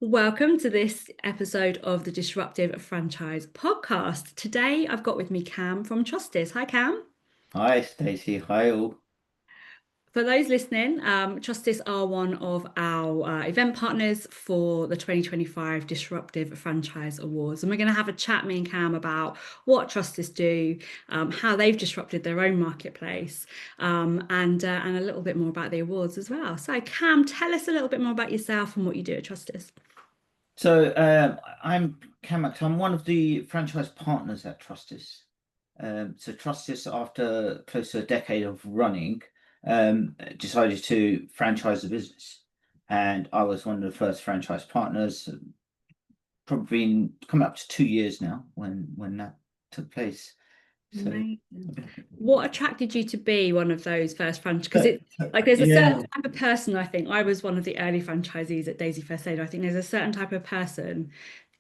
Welcome to this episode of the Disruptive Franchise Podcast. Today I've got with me Cam from Trustist. Hi, Cam. Hi, Stacey. Hi, all. For those listening, Trustist are one of our event partners for the 2025 Disruptive Franchise Awards. And we're going to have a chat, me and Cam, about what Trustist do, how they've disrupted their own marketplace, and a little bit more about the awards as well. So, Cam, tell us a little bit more about yourself and what you do at Trustist. I'm Cam Akhtar. I'm one of the franchise partners at Trustist. So Trustist, after close to a decade of running, decided to franchise the business, and I was one of the first franchise partners. Probably been coming up to 2 years now when that took place. So, Amazing. What attracted you to be one of those first franchise? Because it's like there's a yeah, certain type of person, I think. I was one of the early franchisees at Daisy First Aid. I think there's a certain type of person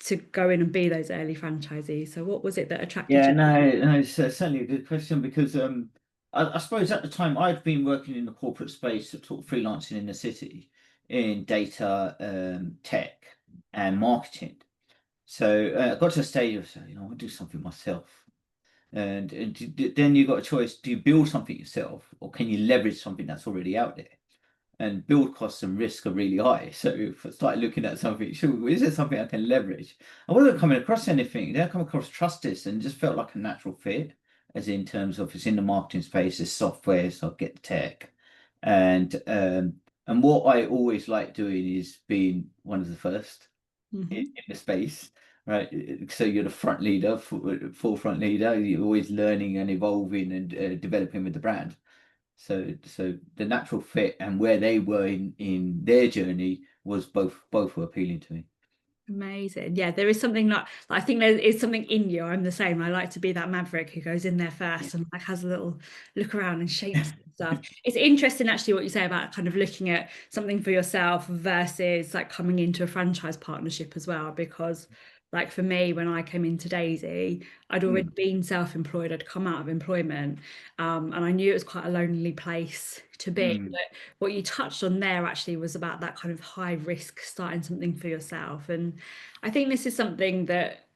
to go in and be those early franchisees. So what was it that attracted yeah, you? no, it's certainly a good question because I suppose at the time I'd been working in the corporate space, sort of freelancing in the city in data, tech, and marketing. So I got to a stage of saying, I want to do something myself. And then you got a choice: do you build something yourself, or can you leverage something that's already out there? And build costs and risk are really high. So if I started looking at something, sure, is there something I can leverage? I wasn't coming across anything. Then I come across Trustist and just felt like a natural fit, as in terms of it's in the marketing space, it's software, so I get the tech. And what I always like doing is being one of the first Mhm. in the space, right? So you're the front leader, forefront leader. You're always learning and evolving and developing with the brand. So the natural fit and where they were in their journey was both were appealing to me. Amazing. Yeah, there is something not, I think there is something in you. I'm the same. I like to be that maverick who goes in there Yeah. first and like has a little look around and shapes and stuff. It's interesting actually what you say about kind of looking at something for yourself versus like coming into a franchise partnership as well, because like for me, when I came into Daisy, I'd already Mm, been self-employed. I'd come out of employment, and I knew it was quite a lonely place to be. mm, What you touched on there actually was about that kind of high risk starting something for yourself. And I think this is something that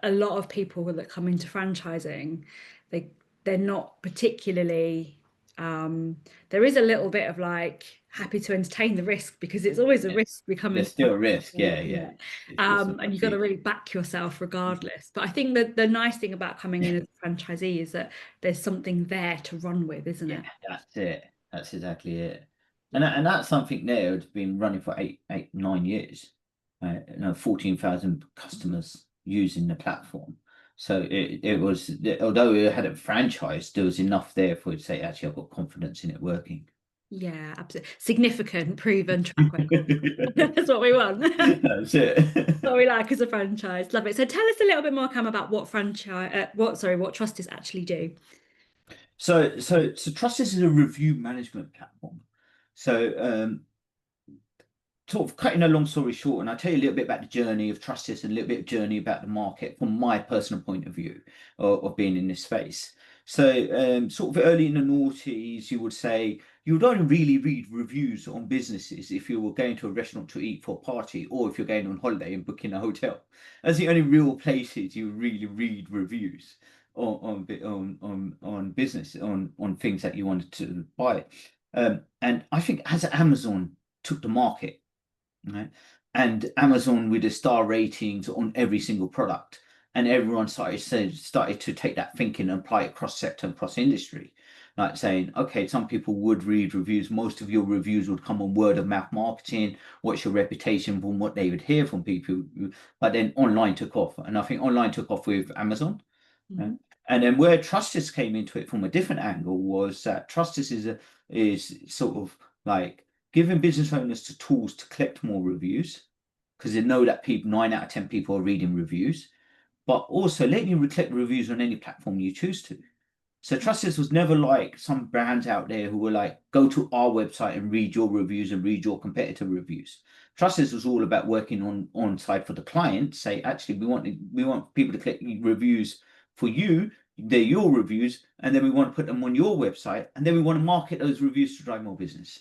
a lot of people that come into franchising, they they're not particularly there is a little bit of like happy to entertain the risk because it's always a yeah. risk becoming There's still a risk. franchising, Yeah, isn't yeah. it? It's just And about you've got to being. really back yourself regardless. But I think that the nice thing about coming in as a franchisee is that there's something there to run with, isn't Yeah, it? that's it. That's exactly it. And that's something there that's been running for 9 years. 14,000 customers using the platform. So it was, although it had a franchise, there was enough there for it to say, actually, I've got confidence in it working. Yeah, absolutely. Significant, proven track record. That's what we want. That's it. What we like as a franchise. Love it. So tell us a little bit more, Cam, about what Trustists actually do. So Trustist is a review management platform. So sort of cutting a long story short, and I'll tell you a little bit about the journey of Trustist and a little bit of journey about the market from my personal point of view of being in this space. So sort of early in the noughties, you would say you would only really read reviews on businesses if you were going to a restaurant to eat for a party or if you're going on holiday and booking a hotel. That's the only real places you really read reviews on business on things that you wanted to buy. And I think as Amazon took the market, right? And Amazon with the star ratings on every single product, and everyone started to take that thinking and apply it cross sector and cross industry, like saying, okay, some people would read reviews. Most of your reviews would come on word of mouth marketing. What's your reputation from what they would hear from people? But then online took off, and I think online took off with Amazon. Mhm. Right? And then where Trustist came into it from a different angle was that Trustist is sort of like giving business owners the tools to collect more reviews because they know that people 9 out of 10 people are reading reviews, but also letting you collect reviews on any platform you choose to. So Trustist was never like some brands out there who were like, go to our website and read your reviews and read your competitor reviews. Trustist was all about working on side for the client. Say, actually, we want people to click reviews for you. They're your reviews, and then we want to put them on your website, and then we want to market those reviews to drive more business.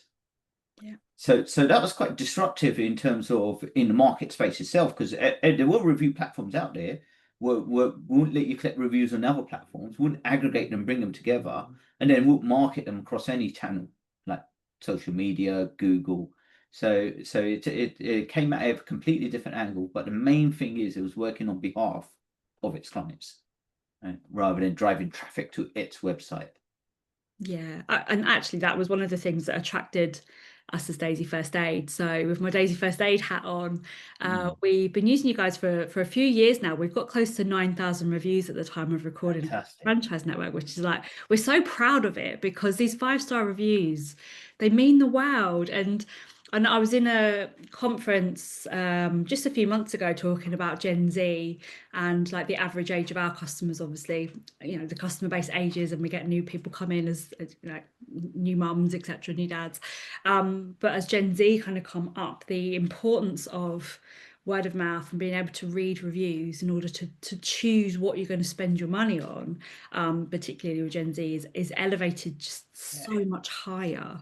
Yeah. So that was quite disruptive in terms of in the market space itself, because there were review platforms out there wouldn't let you collect reviews on other platforms, wouldn't aggregate them, bring them together, and then wouldn't market them across any channel like social media, Google. So it came at a completely different angle, but the main thing is it was working on behalf of its clients, right, rather than driving traffic to its website. Yeah, and actually that was one of the things that attracted us as Daisy First Aid. So with my Daisy First Aid hat on, we've been using you guys for a few years now. We've got close to 9,000 reviews at the time of recording Fantastic. Franchise Network, which is like, we're so proud of it because these 5-star reviews, they mean the world. And I was in a conference just a few months ago talking about Gen Z and like the average age of our customers. Obviously, you know, the customer base ages and we get new people come in as you know, new mums, etc., new dads. But as Gen Z kind of come up, the importance of word of mouth and being able to read reviews in order to choose what you're going to spend your money on, particularly with Gen Z, is elevated just so much higher.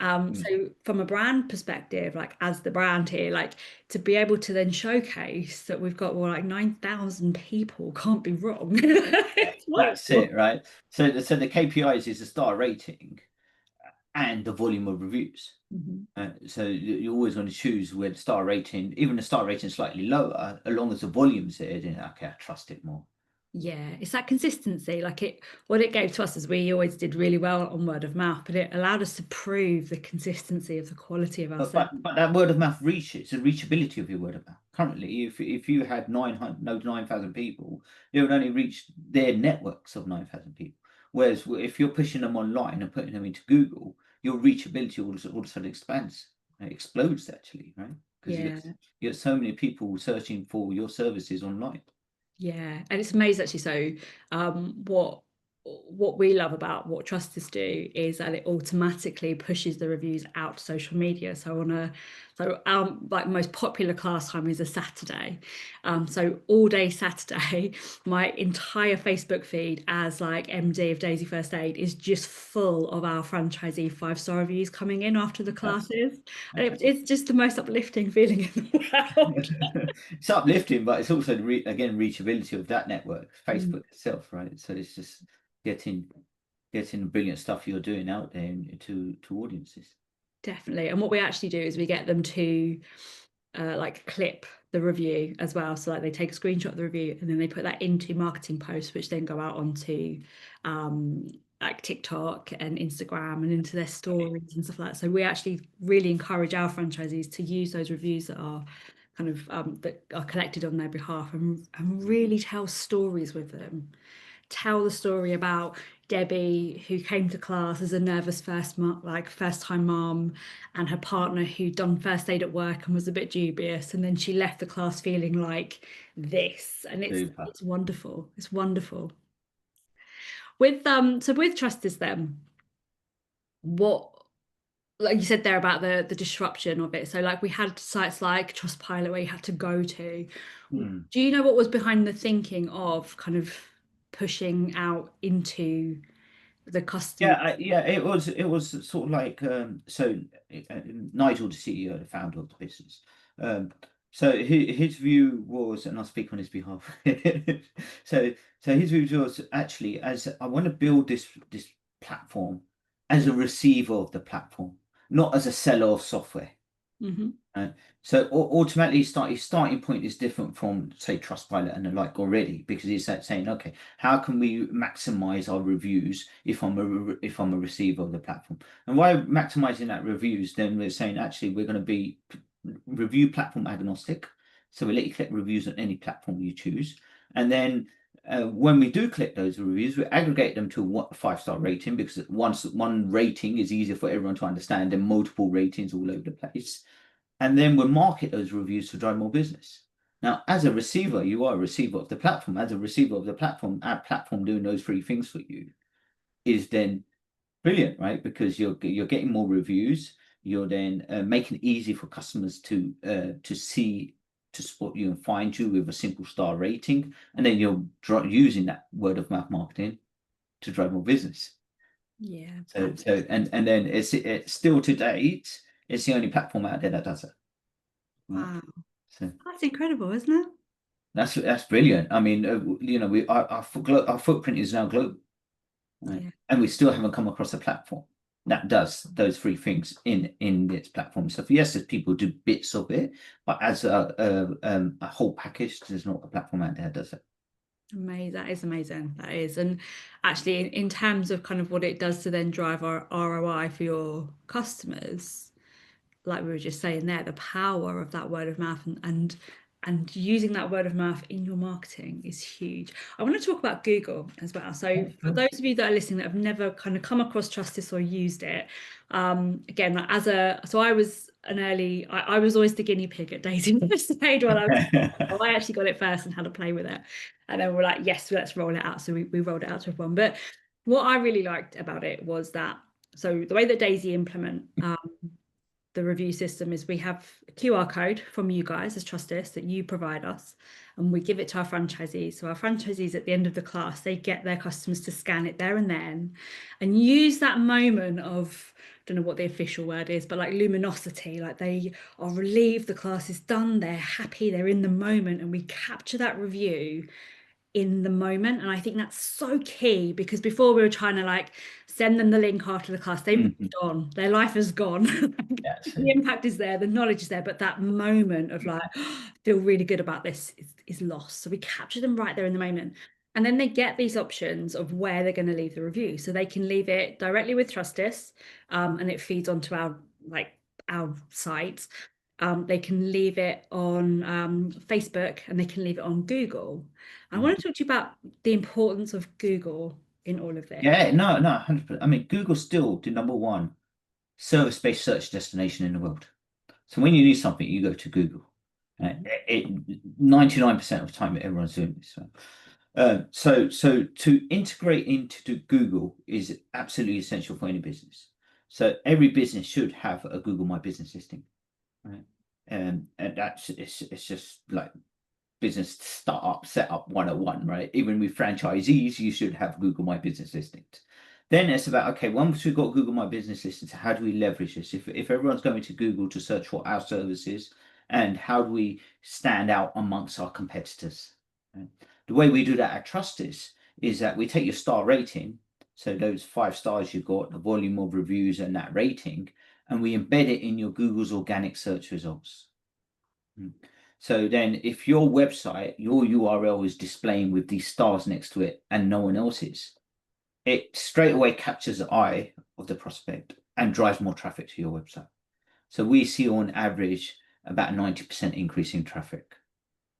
So from a brand perspective, like as the brand here, like to be able to then showcase that we've got well like 9,000 people can't be wrong. It's That's wonderful. it, right? So the KPIs is the star rating and the volume of reviews. Mhm. So you always want to choose where the star rating, even the star rating is slightly lower, as long as the volume's there, then okay, I trust it more. Yeah, it's that consistency. Like it, what it gave to us is we always did really well on word of mouth, but it allowed us to prove the consistency of the quality of our But service. that word of mouth reaches the reachability of your word of mouth. Currently, if you had 900, no 9,000 people, it would only reach their networks of 9,000 people. Whereas if you're pushing them online and putting them into Google, your reachability all of a sudden expands, it explodes actually, right? Because Yeah. you get so many people searching for your services online. Yeah, and it's amazing actually. So, what we love about what Trustist do is that it automatically pushes the reviews out to social media. So our like most popular class time is a Saturday. So all day Saturday, my entire Facebook feed as like MD of Daisy First Aid is just full of our franchisee 5-star reviews coming in after the Fantastic. classes, and Fantastic. it's just the most uplifting feeling in the world. It's uplifting, but it's also again reachability of that network, Mm. Facebook itself, right? So it's just getting getting the brilliant stuff you're doing out there to audiences. Definitely. And what we actually do is we get them to like clip the review as well. So like they take a screenshot of the review and then they put that into marketing posts, which then go out onto um, like TikTok and Instagram and into their stories and stuff like that. So we actually really encourage our franchisees to use those reviews that are kind of that are collected on their behalf and really tell stories with them, tell the story about Debbie, who came to class as a nervous first time mom, and her partner who'd done first aid at work and was a bit dubious, and then she left the class feeling like this, and Super. it's wonderful. It's wonderful. With Trusters then, what like you said there about the disruption of it. So like we had sites like Trustpilot where you had to go to. Hmm. Do you know what was behind the thinking of kind of pushing out into the customer? Yeah, it was sort of like Nigel, the CEO, the founder of the business. Um, so his view was, and I'll speak on his behalf. So his view was actually as I want to build this platform as a receiver of the platform, not as a seller of software. Hmm. Right? So automatically his starting point is different from say Trustpilot and the like already, because he's saying, okay, how can we maximize our reviews if I'm a receiver of the platform? And by maximizing that reviews, then we're saying actually we're going to be review platform agnostic. So we let you click reviews on any platform you choose. And then when we do click those reviews, we aggregate them to a 5-star rating, because one rating is easier for everyone to understand than multiple ratings all over the place, and then we'll market those reviews to drive more business. Now, as a receiver, you are a receiver of the platform. As a receiver of the platform, our platform doing those three things for you is then brilliant, right? Because you're getting more reviews. You're then making it easy for customers to see, to spot you and find you with a simple star rating, and then you're using that word of mouth marketing to drive more business. Yeah, So and then it's still to date. It's the only platform out there that does it. Right. Wow. So That's incredible, isn't it? that's brilliant. I mean, our footprint is now global, right? Yeah. And we still haven't come across a platform that does those three things in its platform. So yes, there's people do bits of it, but as a whole package, there's not a platform out there that does it. Amazing. That is amazing. That is. And actually, in terms of kind of what it does to then drive our ROI for your customers, like we were just saying there, the power of that word of mouth and using that word of mouth in your marketing is huge. I want to talk about Google as well. So Yeah, for sure. those of you that are listening that have never kind of come across Trustist or used it, again, like so I was I was always the guinea pig at Daisy First Aid when I was, I actually got it first and had to play with it. And then we're like, yes, let's roll it out. So we rolled it out to everyone. But what I really liked about it was that, so the way that Daisy implement the review system is we have a QR code from you guys as Trustist that you provide us, and we give it to our franchisees. So our franchisees at the end of the class, they get their customers to scan it there and then and use that moment of, I don't know what the official word is, but like luminosity, like they are relieved the class is done, they're happy, they're in the moment, and we capture that review in the moment. And I think that's so key, because before we were trying to like send them the link after the class, they've Mhm. moved on, their life is gone. That's The it. impact is there, the knowledge is there, but that moment of like, feel really good about this is lost. So we capture them right there in the moment. And then they get these options of where they're going to leave the review. So they can leave it directly with Trustist, and it feeds onto our site. They can leave it on Facebook, and they can leave it on Google. I want to talk to you about the importance of Google in all of this. Yeah, no, 100%. I mean, Google's still the number one service-based search destination in the world. So when you need something, you go to Google. It 99% of the time everyone's doing this. So to integrate into Google is absolutely essential for any business. So every business should have a Google My Business listing, right? And that's it's just like business startup setup 101, right? Even with franchisees, you should have Google My Business listings. Then it's about, okay, once we've got Google My Business listings, how do we leverage this? If everyone's going to Google to search for our services, and how do we stand out amongst our competitors? Right? The way we do that at Trustist is that we take your star rating, so those 5 stars you've got, the volume of reviews and that rating, and we embed it in your Google's organic search results. So then if your website, your URL is displaying with these stars next to it and no one else's, it straight away captures the eye of the prospect and drives more traffic to your website. So we see on average about 90% increase in traffic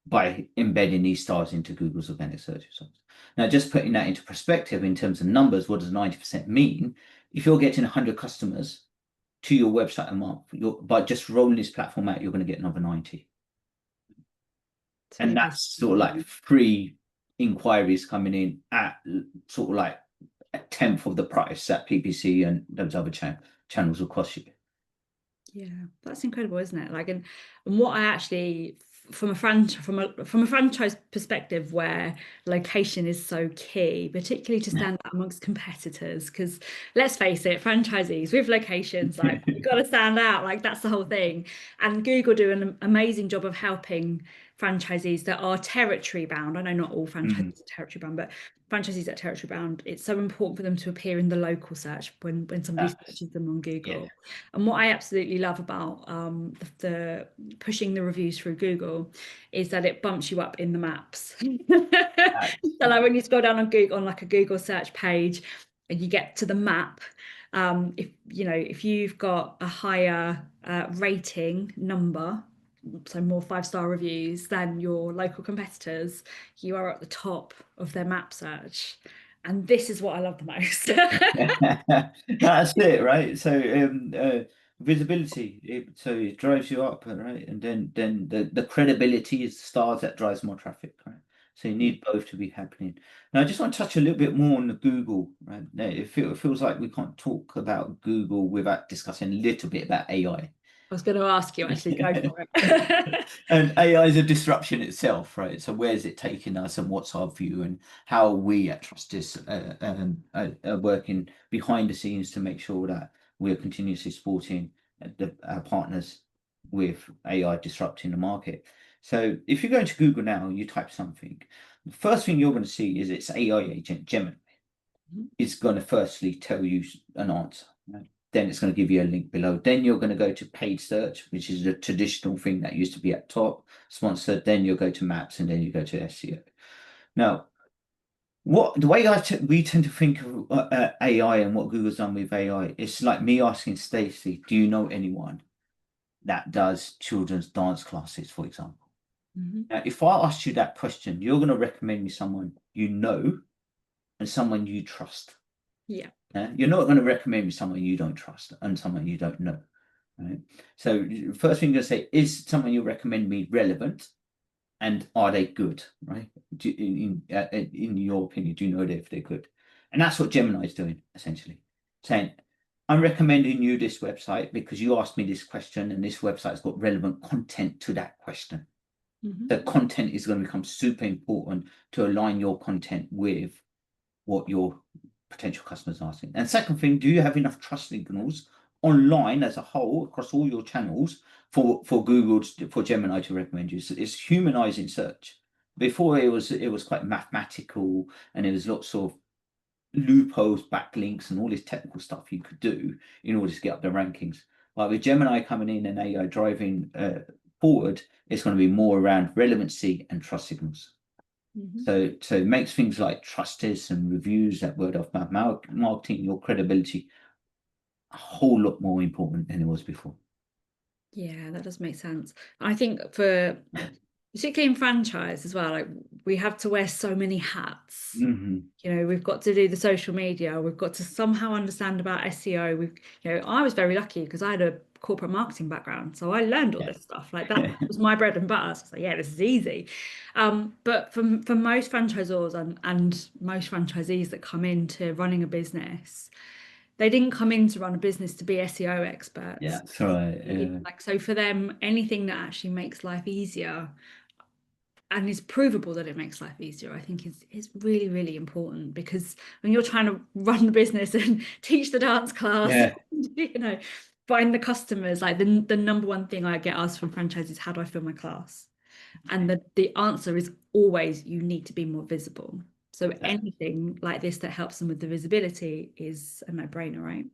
by embedding these stars into Google's organic search results. Now, just putting that into perspective in terms of numbers, what does 90% mean? If you're getting 100 customers to your website a month, by just rolling this platform out, you're going to get another 90. So And you're that's basically sort of like free inquiries coming in at sort of like a tenth of the price that PPC and those other channels will cost you. Yeah, that's incredible, isn't it? Like, and what I actually, from a franchise perspective, where location is so key, particularly to stand out amongst competitors, because let's face it, franchisees with locations, like you've got to stand out, like that's the whole thing. And Google do an amazing job of helping franchisees that are territory bound. I know not all franchisees are territory bound, but franchisees that are territory bound, it's so important for them to appear in the local search when somebody searches them on Google. Yeah. And what I absolutely love about the pushing the reviews through Google is that it bumps you up in the maps. So like when you scroll down on Google, on like a Google search page, and you get to the map, if you've got a higher rating number, so more 5-star reviews than your local competitors, you are at the top of their map search. And this is what I love the most. That's it, right? So visibility, so it drives you up, right? And then the credibility is the stars that drives more traffic, right? So you need both to be happening. Now, I just want to touch a little bit more on the Google, right? Now, it feels like we can't talk about Google without discussing a little bit about AI. I was going to ask you, actually, go for it. And AI is a disruption itself, right? So where's it taking us, and what's our view, and how we at Trustist are working behind the scenes to make sure that we're continuously supporting our partners with AI disrupting the market. So if you go into Google now, you type something, the first thing you're going to see is its AI agent, Gemini. It's going to firstly tell you an answer. Right? Then it's going to give you a link below. Then you're going to go to paid search, which is the traditional thing that used to be at top, sponsored. Then you'll go to maps, and then you go to SEO. Now, the way we tend to think of AI and what Google's done with AI, it's like me asking Stacey, do you know anyone that does children's dance classes, for example? Now, if I asked you that question, you're going to recommend me someone you know and someone you trust. Yeah. You're not going to recommend me someone you don't trust and someone you don't know. Right? So first thing you're going to say, is someone you recommend me relevant? And are they good, right? In your opinion, do you know if they're good? And that's what Gemini is doing, essentially. Saying, I'm recommending you this website because you asked me this question and this website's got relevant content to that question. The content is going to become super important to align your content with what your potential customers are asking. And second thing, do you have enough trust signals online as a whole across all your channels for Google, for Gemini to recommend you? So it's humanizing search. Before it was quite mathematical, and there was lots of loopholes, backlinks, and all this technical stuff you could do in order to get up the rankings. Like with Gemini coming in and AI driving forward, it's going to be more around relevancy and trust signals. So it makes things like Trustist and reviews, that word of mouth marketing, your credibility, a whole lot more important than it was before. Yeah, that does make sense. I think for particularly in franchise as well, like we have to wear so many hats. You know, we've got to do the social media, we've got to somehow understand about SEO. I was very lucky because I had a corporate marketing background, so I learned all this stuff. Like that was my bread and butter. So I was like, yeah, this is easy. But for most franchisors and most franchisees that come into running a business, they didn't come in to run a business to be SEO experts. Yeah, that's right. Like, so for them, anything that actually makes life easier and is provable that it makes life easier, I think is really, really important, because when you're trying to run the business and teach the dance class, find the customers, like the number one thing I get asked from franchises, how do I fill my class? And the answer is always, you need to be more visible. So anything like this that helps them with the visibility is a no-brainer, right?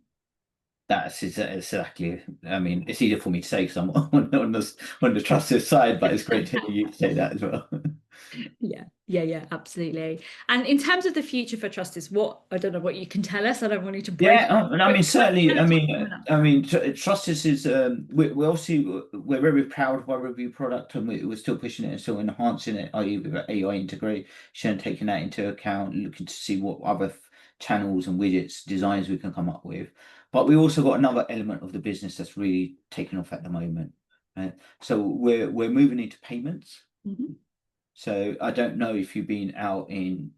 That's exactly. I mean, it's easier for me to say because I'm on the trusted side, but it's great to hear you say that as well. Yeah, absolutely. And in terms of the future for Trustist, I don't know what you can tell us. I don't want you to break. Yeah, I mean, certainly. I mean, Trustist is. We're obviously we're very proud of our review product, and we're still pushing it and still enhancing it, i.e., with AI integration, taking that into account, looking to see what other channels and widgets designs we can come up with. But we also got another element of the business that's really taking off at the moment. Right? So we're moving into payments. So I don't know if you've been out in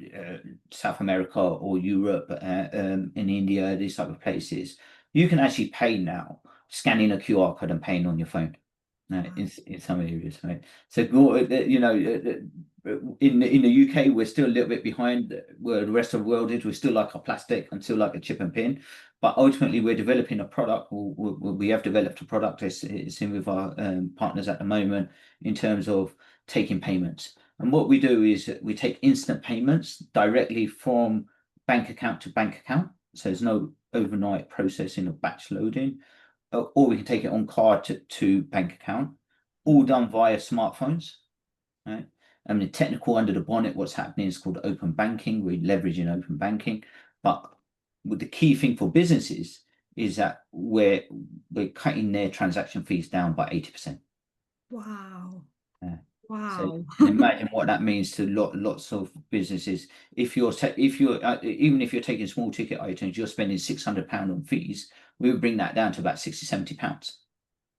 South America or Europe, in India, these type of places. You can actually pay now, scanning a QR code and paying on your phone. In some areas, right? So in the UK, we're still a little bit behind where the rest of the world is. We're still like a plastic and still like a chip and pin. But ultimately, we're developing a product. We have developed a product. It's in with our partners at the moment in terms of taking payments. And what we do is we take instant payments directly from bank account to bank account. So there's no overnight processing or batch loading. Or we can take it on card to bank account, all done via smartphones. Right? I mean, technical under the bonnet, what's happening is called open banking. We're leveraging open banking. But the key thing for businesses is that we're cutting their transaction fees down by 80%. Wow. So imagine what that means to lots of businesses. If you're even if you're taking small ticket items, you're spending £600 on fees. We would bring that down to about £60-70.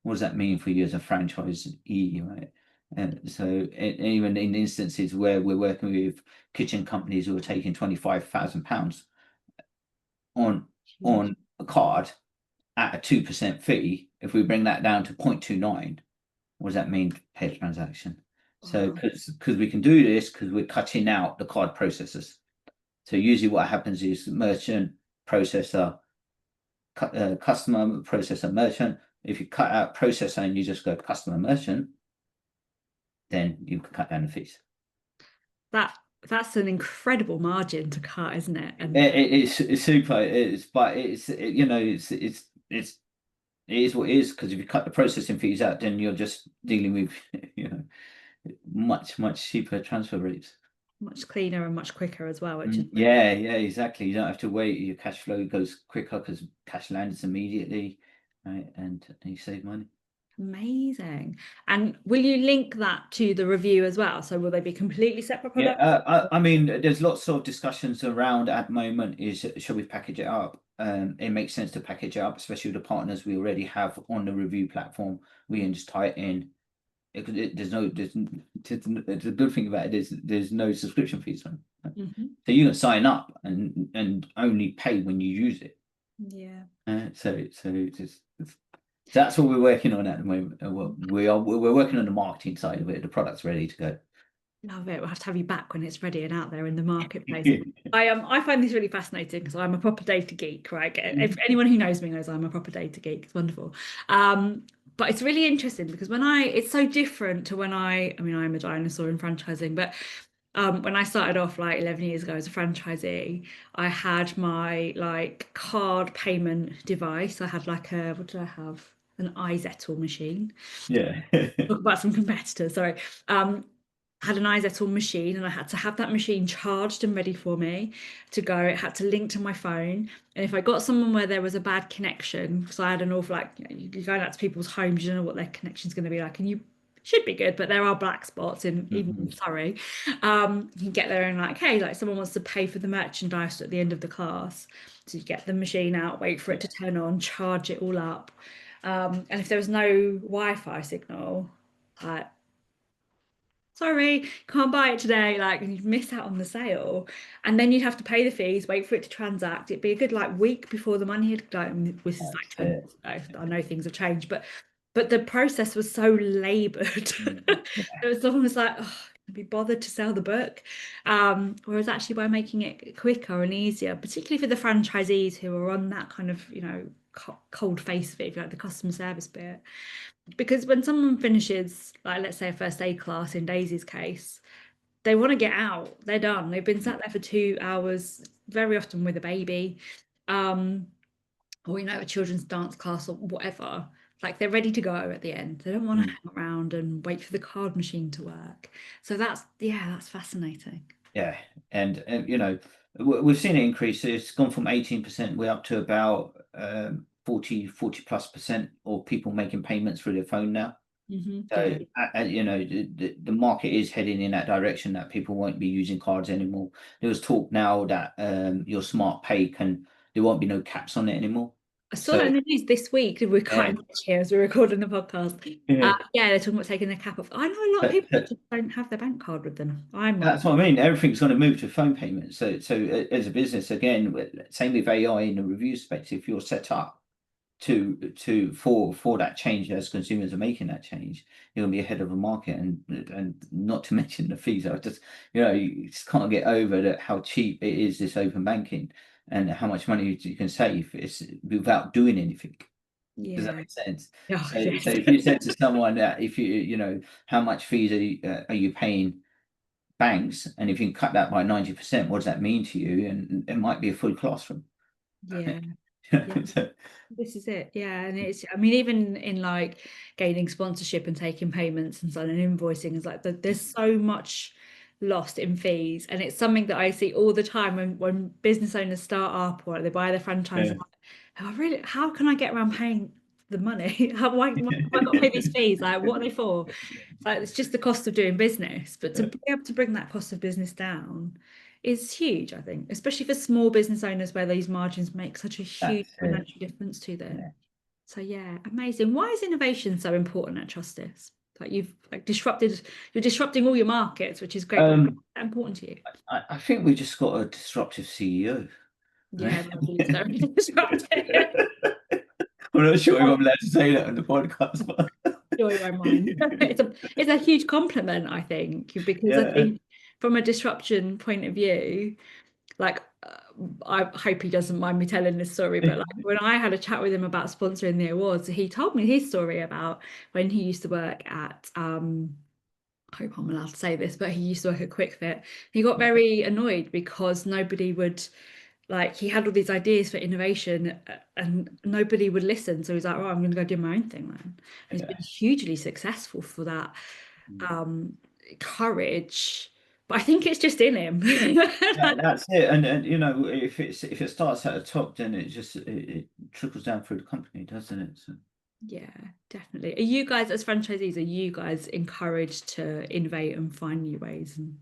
What does that mean for you as a franchisee, right? And so even in instances where we're working with kitchen companies who are taking £25,000 on a card at a 2% fee, if we bring that down to 0.29, what does that mean per transaction? So because we can do this because we're cutting out the card processors. So usually what happens is merchant, processor, customer, processor, merchant, If you cut out processor and you just go customer merchant, then you can cut down the fees. That that's an incredible margin to cut, isn't it? And It's super. But it is what it is, because if you cut the processing fees out, then you're just dealing with much cheaper transfer rates. much cleaner and much quicker as well, which is Yeah, exactly. You don't have to wait. Your cash flow goes quicker because cash lands immediately, right? And you save money. amazing. And will you link that to the review as well? So will they be completely separate Yeah, products? I mean, there's lots of discussions around at the moment. Should we package it up? It makes sense to package it up, especially with the partners we already have on the review platform. We can just tie it in. There's a good thing about it is there's no subscription fees on it. Mhm. So you can sign up and only pay when you use it. Yeah. So that's what we're working on at the moment. We're working on the marketing side of it. The product's ready to go. Love it. We'll have to have you back when it's ready and out there in the marketplace. I find this really fascinating because I'm a proper data geek, right? If anyone who knows me knows I'm a proper data geek. It's wonderful. But it's really interesting because it's so different to I mean, I'm a dinosaur in franchising, but when I started off like 11 years ago as a franchisee, I had my like card payment device. I had like what did I have? An iZettle machine. Yeah. Talk about some competitors, sorry. Had an iZettle machine and I had to have that machine charged and ready for me to go. It had to link to my phone. And if I got someone where there was a bad connection, because I had an awful like you're going out to people's homes, you don't know what their connection's going to be like, and you should be good, but there are black spots in even in Surrey. You can get there and like, hey, like someone wants to pay for the merchandise at the end of the class. So you get the machine out, wait for it to turn on, charge it all up. And if there was no Wi-Fi signal, like sorry, can't buy it today. Like, and you'd miss out on the sale. And then you'd have to pay the fees, wait for it to transact. It'd be a good like week before the money had like, this is like That's 20 it. years ago. I know things have changed, but the process was so labored. It was almost like, oh, can be bothered to sell the book. Whereas actually by making it quicker and easier, particularly for the franchisees who are on that kind of, cold face bit, if you like the customer service bit, because when someone finishes, like let's say a first aid class in Daisy's case, they want to get out. They're done. They've been sat there for 2 hours, very often with a baby, um, or a children's dance class or whatever. Like they're ready to go at the end. They don't want to hang around and wait for the card machine to work. So that's fascinating. Yeah, and we've seen it increase. It's gone from 18%, we're up to about 40+ % of people making payments through their phone now. So Yeah. the market is heading in that direction, that people won't be using cards anymore. There was talk now that your smart pay there won't be no caps on it anymore. I saw So that in the news this week. We're yeah, cutting edge here as we're recording the podcast. yeah. Yeah, they're talking about taking the cap off. I know a lot of people that just don't have their bank card with them. I'm one of That's what I mean. Everything's going to move to phone payments. So as a business, again, same with AI in the review space. If you're set up for that change, as consumers are making that change, you're going to be ahead of the market, and not to mention the fees. I just you just can't get over that how cheap it is, this open banking, and how much money you can save without doing anything. Does that Yeah. make sense? Oh, So yes. if you said to someone that if how much fees are you paying banks, and if you can cut that by 90%, what does that mean to you? And it might be a full classroom. Yeah. Yeah. So, This is it. Yeah. And I mean, even in like gaining sponsorship and taking payments and so on and invoicing, is like there's so much lost in fees. And it's something that I see all the time when business owners start up or they buy their franchise. yeah. I'm like, how can I get around paying the money? Why have I got to pay these fees? Like, what are they for? Like, it's just the cost of doing business. But to be able to bring that cost of business down is huge, I think, especially for small business owners where these margins make such a huge That's it. financial difference to them. Yeah. So yeah, amazing. Why is innovation so important at Trustist? Like you're disrupting all your markets, which is great, but why is um that important to you? I think we just got a disruptive CEO. Yeah, lovely, so disruptive. I'm not sure if I'm allowed to say that on the podcast, but Enjoy your own mind. It's a huge compliment, I think, because I yeah. think from a disruption point of view, like I hope he doesn't mind me telling this story, but like when I had a chat with him about sponsoring the awards, he told me his story about when he used to work at I hope I'm allowed to say this, but he used to work at Quick Fit. He got very annoyed because nobody would, like, he had all these ideas for innovation and nobody would listen. So he's like, oh, I'm going to go do my own thing then. And he's been Yeah. hugely successful for that Mm. courage. But I think it's just in him. That's it. And you know, if it starts at the top, then it trickles down through the company, doesn't it? So, Yeah, definitely. Are you guys, as franchisees, are you guys encouraged to innovate and find new ways? And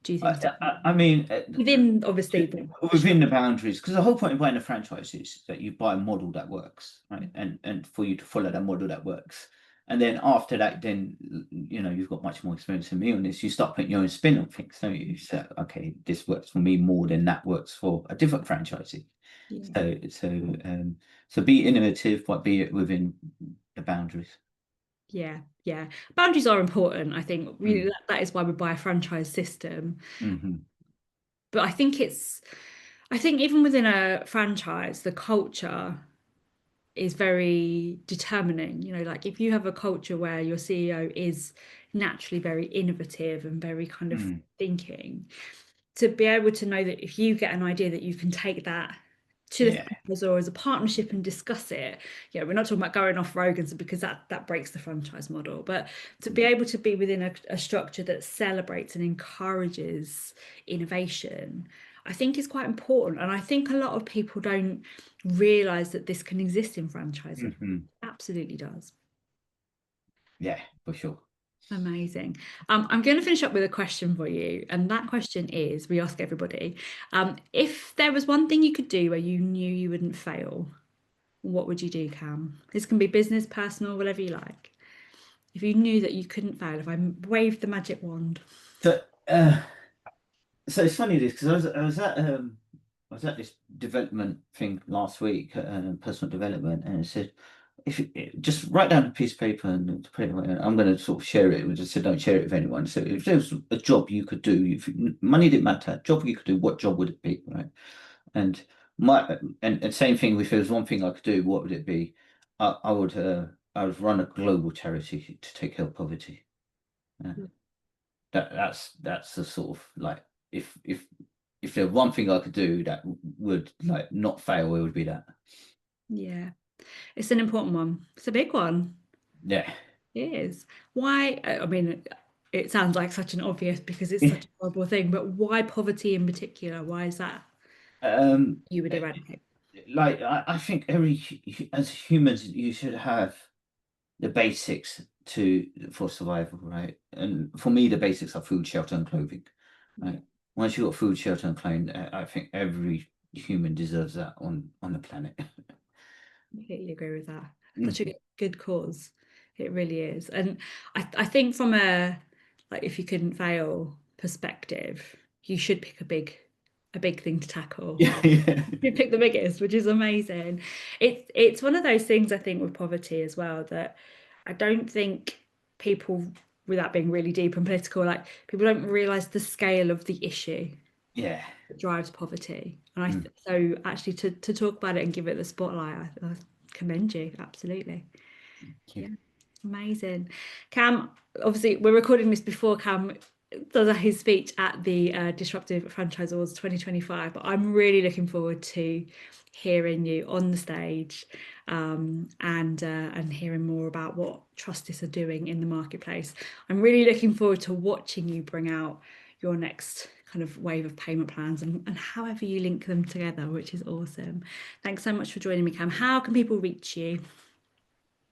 do you think it's I mean, within obviously the within the boundaries, because the whole point of buying a franchise is that you buy a model that works, right? And for you to follow that model that works. And then after that, then you know you've got much more experience than me on this. You start putting your own spin on things, don't you? So okay, this works for me more than that works for a different franchisee. yeah, So be innovative, but be it within the boundaries. yeah. Boundaries are important. I think really Mm. that is why we buy a franchise system. Hmm. But I think even within a franchise, the culture is very determining. You know, like if you have a culture where your CEO is naturally very innovative and very kind of Mm. thinking, to be able to know that if you get an idea that you can take that to the Yeah. franchisor as a partnership and discuss it. Yeah, we're not talking about going off rogue because that breaks the franchise model, but to be able to be within a structure that celebrates and encourages innovation, I think is quite important. And I think a lot of people don't realize that this can exist in franchising. Hmm. Absolutely does. Yeah, for sure. Amazing. I'm going to finish up with a question for you. And that question is, we ask everybody, if there was one thing you could do where you knew you wouldn't fail, what would you do, Cam? This can be business, personal, whatever you like. If you knew that you couldn't fail, if I waved the magic wand. So, uh, so it's funny this because I was at this development thing last week, personal development, and it said just write down a piece of paper and put it away. I'm going to sort of share it. We just said don't share it with anyone. So if there was a job you could do, if money didn't matter, job you could do, what job would it be, right? And and same thing. If there was one thing I could do, what would it be? I would run a global charity to take care of poverty. Yeah. That's the sort of like if there's one thing I could do that would like not fail, it would be that. Yeah, it's an important one. It's a big one. Yeah. It is. Why? I mean, it sounds like such an obvious because it's such a horrible thing, but why poverty in particular? Why is that Um, you would eradicate? like I think as humans you should have the basics to for survival, right? And for me, the basics are food, shelter, and clothing. Yeah, Right. Once you got food, shelter, and clothing, I think every human deserves that on the planet. I completely agree with that. Such a Mhm. good cause. It really is. And I think from a like if you couldn't fail perspective, you should pick a big thing to tackle. Yeah, yeah, You pick the biggest, which is amazing. It's one of those things I think with poverty as well that I don't think people, without being really deep and political, like people don't realize the scale of the issue yeah. that drives poverty. And Mm. so actually to talk about it and give it the spotlight, I commend you. Absolutely. Thank Yeah. you. Amazing. Cam, obviously, we're recording this before Cam does his speech at the Disruptive Franchise Awards 2025, but I'm really looking forward to hearing you on the stage and hearing more about what Trustist are doing in the marketplace. I'm really looking forward to watching you bring out your next kind of wave of payment plans and however you link them together, which is awesome. Thanks so much for joining me, Cam. How can people reach you?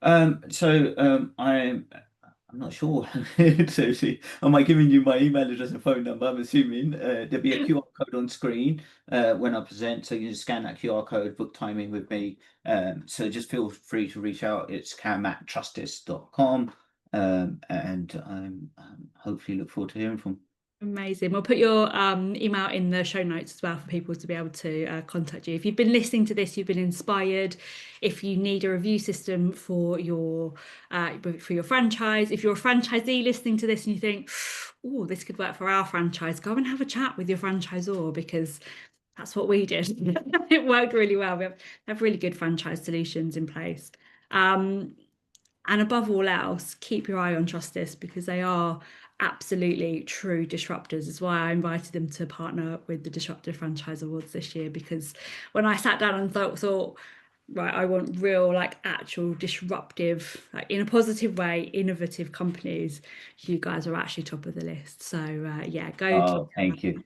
I'm not sure. So see, am I giving you my email address and phone number? I'm assuming there'll be a QR code on screen when I present, so you can scan that QR code, book timing with me. So just feel free to reach out. It's cam@trustist.com, and I'm hopefully look forward to hearing from. Amazing. We'll put your email in the show notes as well for people to be able to contact you. If you've been listening to this, you've been inspired. If you need a review system for your franchise, if you're a franchisee listening to this and you think, oh, this could work for our franchise, go and have a chat with your franchisor because That's what we did. It worked really well. We have really good franchise solutions in place. Um, and above all else, keep your eye on Trustist because they are absolutely true disruptors. Is why I invited them to partner with the Disruptive Franchise Awards this year. Because when I sat down and thought, right, I want real, like, actual disruptive, like, in a positive way, innovative companies, you guys are actually top of the list. So yeah, go check Oh, them out. thank you.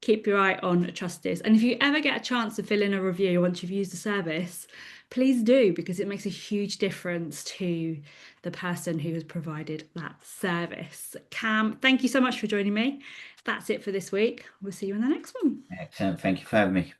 Keep your eye on Trustist. And if you ever get a chance to fill in a review once you've used the service, please do, because it makes a huge difference to the person who has provided that service. Cam, thank you so much for joining me. That's it for this week. We'll see you in the next one. Excellent. Thank you for having me.